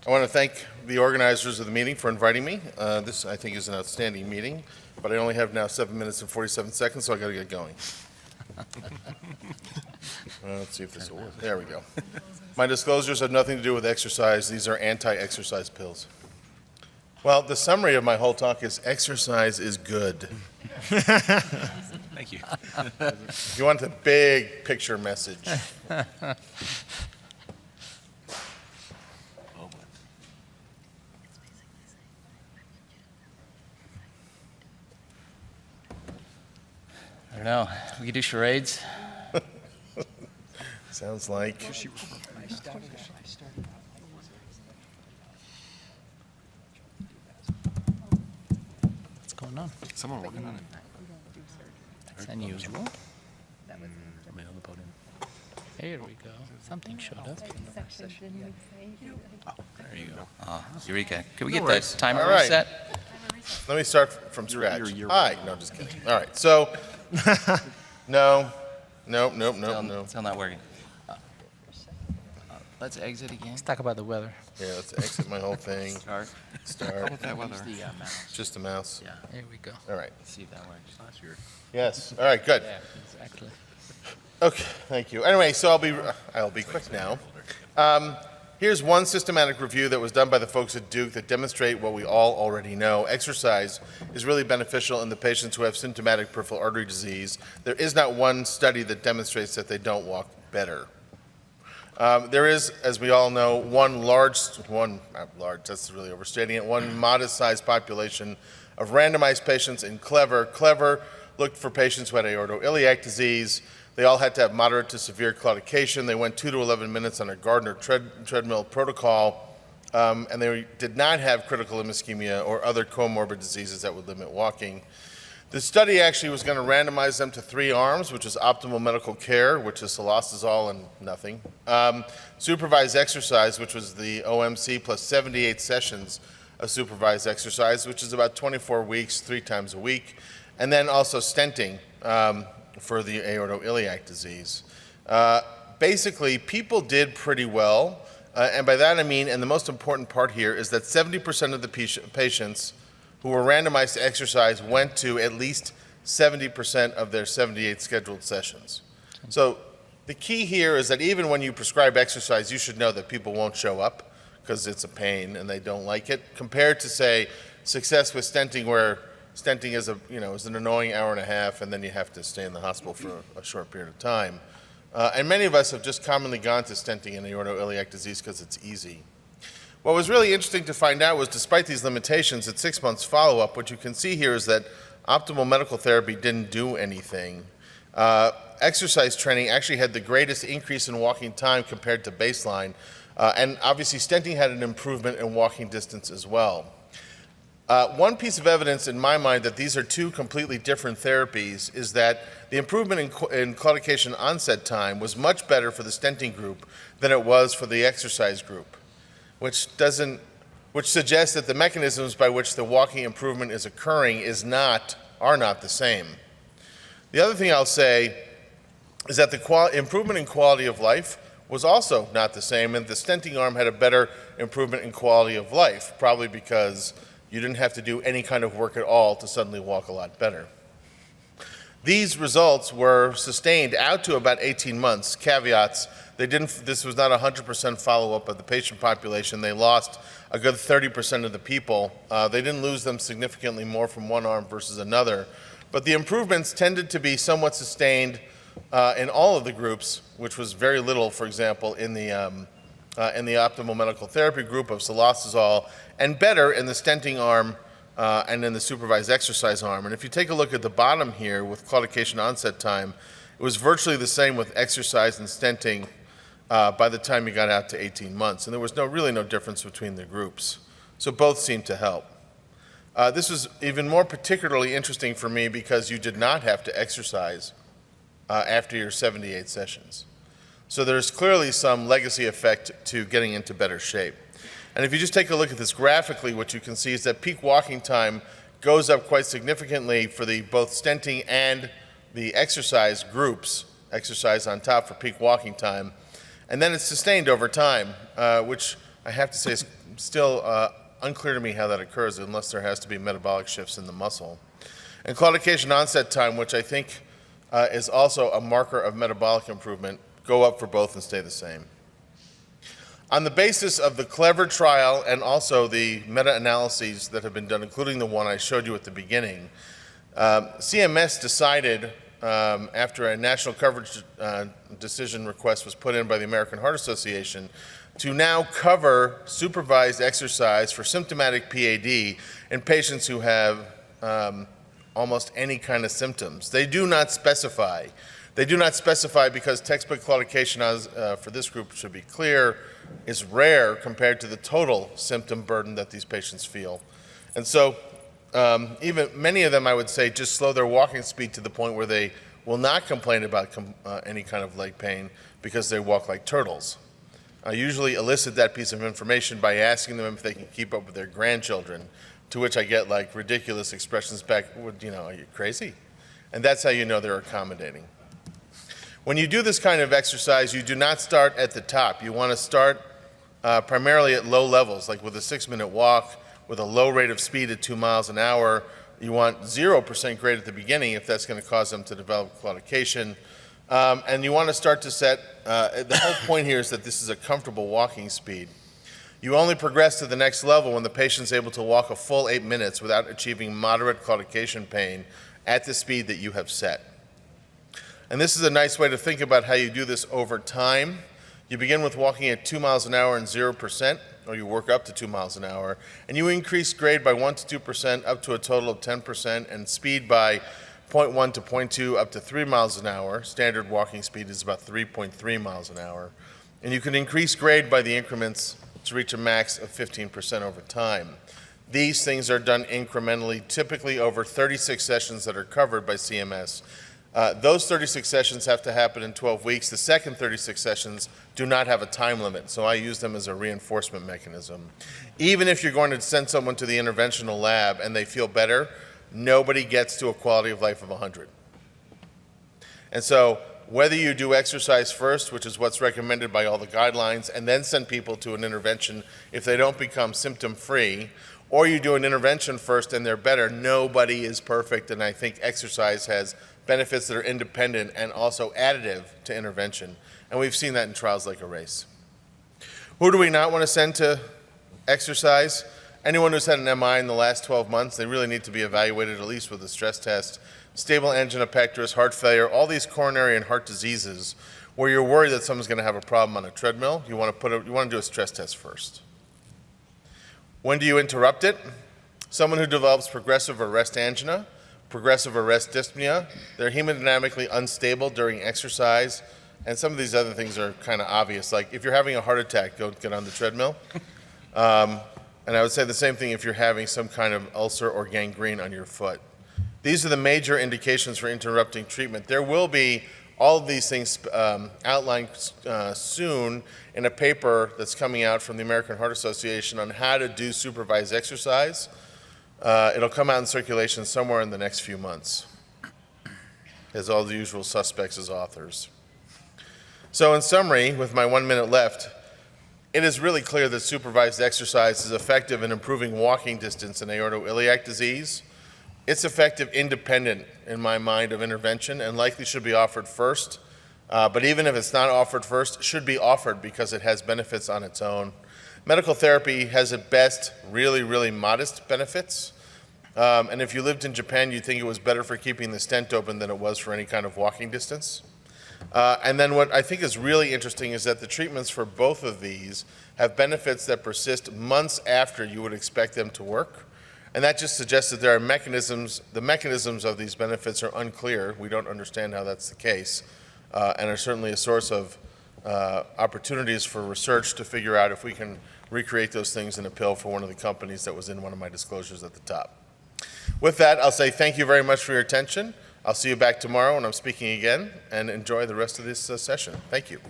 I want to thank the organizers of the meeting for inviting me. This, I think, is an outstanding meeting, but I only have now 7 minutes and 47 seconds, so I got to get going. Let's see if this will work. There we go. My disclosures have nothing to do with exercise. These are anti-exercise pills. Well, the summary of my whole talk is exercise is good. Thank you. You want the big picture message. I don't know. We could do charades. Sounds like. What's going on? Someone working on it. That's unusual. Here we go. Something showed up. Oh, there you go. Eureka. Can we get No that worries. timer All right. reset? Let me start from scratch. you're- Hi. No, just kidding. All right. So, no. Still not working. Let's exit again. Let's talk about the weather. Yeah, let's exit my whole thing. Start. How Start. about that weather? Use the mouse. Just the mouse. Yeah. Here we go. All right. See if that works. Last year. Yes. All right. Good. Yeah, exactly. Okay. Thank you. Anyway, so I'll be quick now. Here's one systematic review that was done by the folks at Duke that demonstrate what we all already know. Exercise is really beneficial in the patients who have symptomatic peripheral artery disease. There is not one study that demonstrates that they don't walk better. There is, as we all know, one that's really overstating it, one modest-sized population of randomized patients in Clever. Clever looked for patients who had aortoiliac disease. They all had to have moderate to severe claudication. They went 2 to 11 minutes on a Gardner treadmill protocol, and they did not have critical limb ischemia or other comorbid diseases that would limit walking. The study actually was going to randomize them to 3 arms, which is optimal medical care, which is cilostazol and nothing, supervised exercise, which was the OMC, plus 78 sessions of supervised exercise, which is about 24 weeks, 3 times a week, and then also stenting for the aortoiliac disease. Basically, people did pretty well, and by that I mean, and the most important part here is that 70% of the patients who were randomized to exercise went to at least 70% of their 78 scheduled sessions. So the key here is that even when you prescribe exercise, you should know that people won't show up because it's a pain and they don't like it, compared to, say, success with stenting, where stenting is an annoying hour and a half, and then you have to stay in the hospital for a short period of time. And many of us have just commonly gone to stenting in aortoiliac disease because it's easy. What was really interesting to find out was, despite these limitations, at 6 months follow-up, what you can see here is that optimal medical therapy didn't do anything. Exercise training actually had the greatest increase in walking time compared to baseline, and obviously stenting had an improvement in walking distance as well. One piece of evidence in my mind that these are 2 completely different therapies is that the improvement in claudication onset time was much better for the stenting group than it was for the exercise group, which suggests that the mechanisms by which the walking improvement is occurring are not the same. The other thing I'll say is that the improvement in quality of life was also not the same, and the stenting arm had a better improvement in quality of life, probably because you didn't have to do any kind of work at all to suddenly walk a lot better. These results were sustained out to about 18 months. Caveats: this was not 100% follow-up of the patient population. They lost a good 30% of the people. They didn't lose them significantly more from one arm versus another, but the improvements tended to be somewhat sustained in all of the groups, which was very little, for example, in the optimal medical therapy group of cilostazol, and better in the stenting arm and in the supervised exercise arm. And if you take a look at the bottom here with claudication onset time, it was virtually the same with exercise and stenting by the time you got out to 18 months. And there was really no difference between the groups. So both seemed to help. This was even more particularly interesting for me because you did not have to exercise after your 78 sessions. So there's clearly some legacy effect to getting into better shape. And if you just take a look at this graphically, what you can see is that peak walking time goes up quite significantly for both stenting and the exercise groups, exercise on top for peak walking time. And then it's sustained over time, which I have to say is still unclear to me how that occurs unless there has to be metabolic shifts in the muscle. And claudication onset time, which I think is also a marker of metabolic improvement, go up for both and stay the same. On the basis of the CLEVER trial and also the meta-analyses that have been done, including the one I showed you at the beginning, CMS decided after a national coverage decision request was put in by the American Heart Association to now cover supervised exercise for symptomatic PAD in patients who have almost any kind of symptoms. They do not specify. They do not specify because textbook claudication, for this group should be clear, is rare compared to the total symptom burden that these patients feel. And so even many of them, I would say, just slow their walking speed to the point where they will not complain about any kind of leg pain because they walk like turtles. I usually elicit that piece of information by asking them if they can keep up with their grandchildren, to which I get like ridiculous expressions back, you know, are you crazy? And that's how you know they're accommodating. When you do this kind of exercise, you do not start at the top. You want to start primarily at low levels, like with a 6-minute walk, with a low rate of speed at 2 miles an hour. You want 0% grade at the beginning if that's going to cause them to develop claudication. And you want to start to set, the whole point here is that this is a comfortable walking speed. You only progress to the next level when the patient's able to walk a full 8 minutes without achieving moderate claudication pain at the speed that you have set. And this is a nice way to think about how you do this over time. You begin with walking at 2 miles an hour and 0%, or you work up to 2 miles an hour, and you increase grade by 1 to 2% up to a total of 10%, and speed by 0.1 to 0.2 up to 3 miles an hour. Standard walking speed is about 3.3 miles an hour. And you can increase grade by the increments to reach a max of 15% over time. These things are done incrementally, typically over 36 sessions that are covered by CMS. Those 36 sessions have to happen in 12 weeks. The second 36 sessions do not have a time limit, so I use them as a reinforcement mechanism. Even if you're going to send someone to the interventional lab and they feel better, nobody gets to a quality of life of 100. And so whether you do exercise first, which is what's recommended by all the guidelines, and then send people to an intervention if they don't become symptom-free, or you do an intervention first and they're better, nobody is perfect, and I think exercise has benefits that are independent and also additive to intervention. And we've seen that in trials like ARRACE. Who do we not want to send to exercise? Anyone who's had an MI in the last 12 months, they really need to be evaluated at least with a stress test. Stable angina pectoris, heart failure, all these coronary and heart diseases where you're worried that someone's going to have a problem on a treadmill, you want to do a stress test first. When do you interrupt it? Someone who develops progressive arrest angina, progressive arrest dyspnea, they're hemodynamically unstable during exercise, and some of these other things are kind of obvious, like if you're having a heart attack, don't get on the treadmill. And I would say the same thing if you're having some kind of ulcer or gangrene on your foot. These are the major indications for interrupting treatment. There will be all of these things outlined soon in a paper that's coming out from the American Heart Association on how to do supervised exercise. It'll come out in circulation somewhere in the next few months. It has all the usual suspects as authors. So in summary, with my 1 minute left, it is really clear that supervised exercise is effective in improving walking distance in aortoiliac disease. It's effective independent, in my mind, of intervention and likely should be offered first. But even if it's not offered first, it should be offered because it has benefits on its own. Medical therapy has at best really, really modest benefits. And if you lived in Japan, you'd think it was better for keeping the stent open than it was for any kind of walking distance. And then what I think is really interesting is that the treatments for both of these have benefits that persist months after you would expect them to work. And that just suggests that there are mechanisms, the mechanisms of these benefits are unclear. We don't understand how that's the case, and are certainly a source of opportunities for research to figure out if we can recreate those things in a pill for one of the companies that was in one of my disclosures at the top. With that, I'll say thank you very much for your attention. I'll see you back tomorrow when I'm speaking again, and enjoy the rest of this session. Thank you.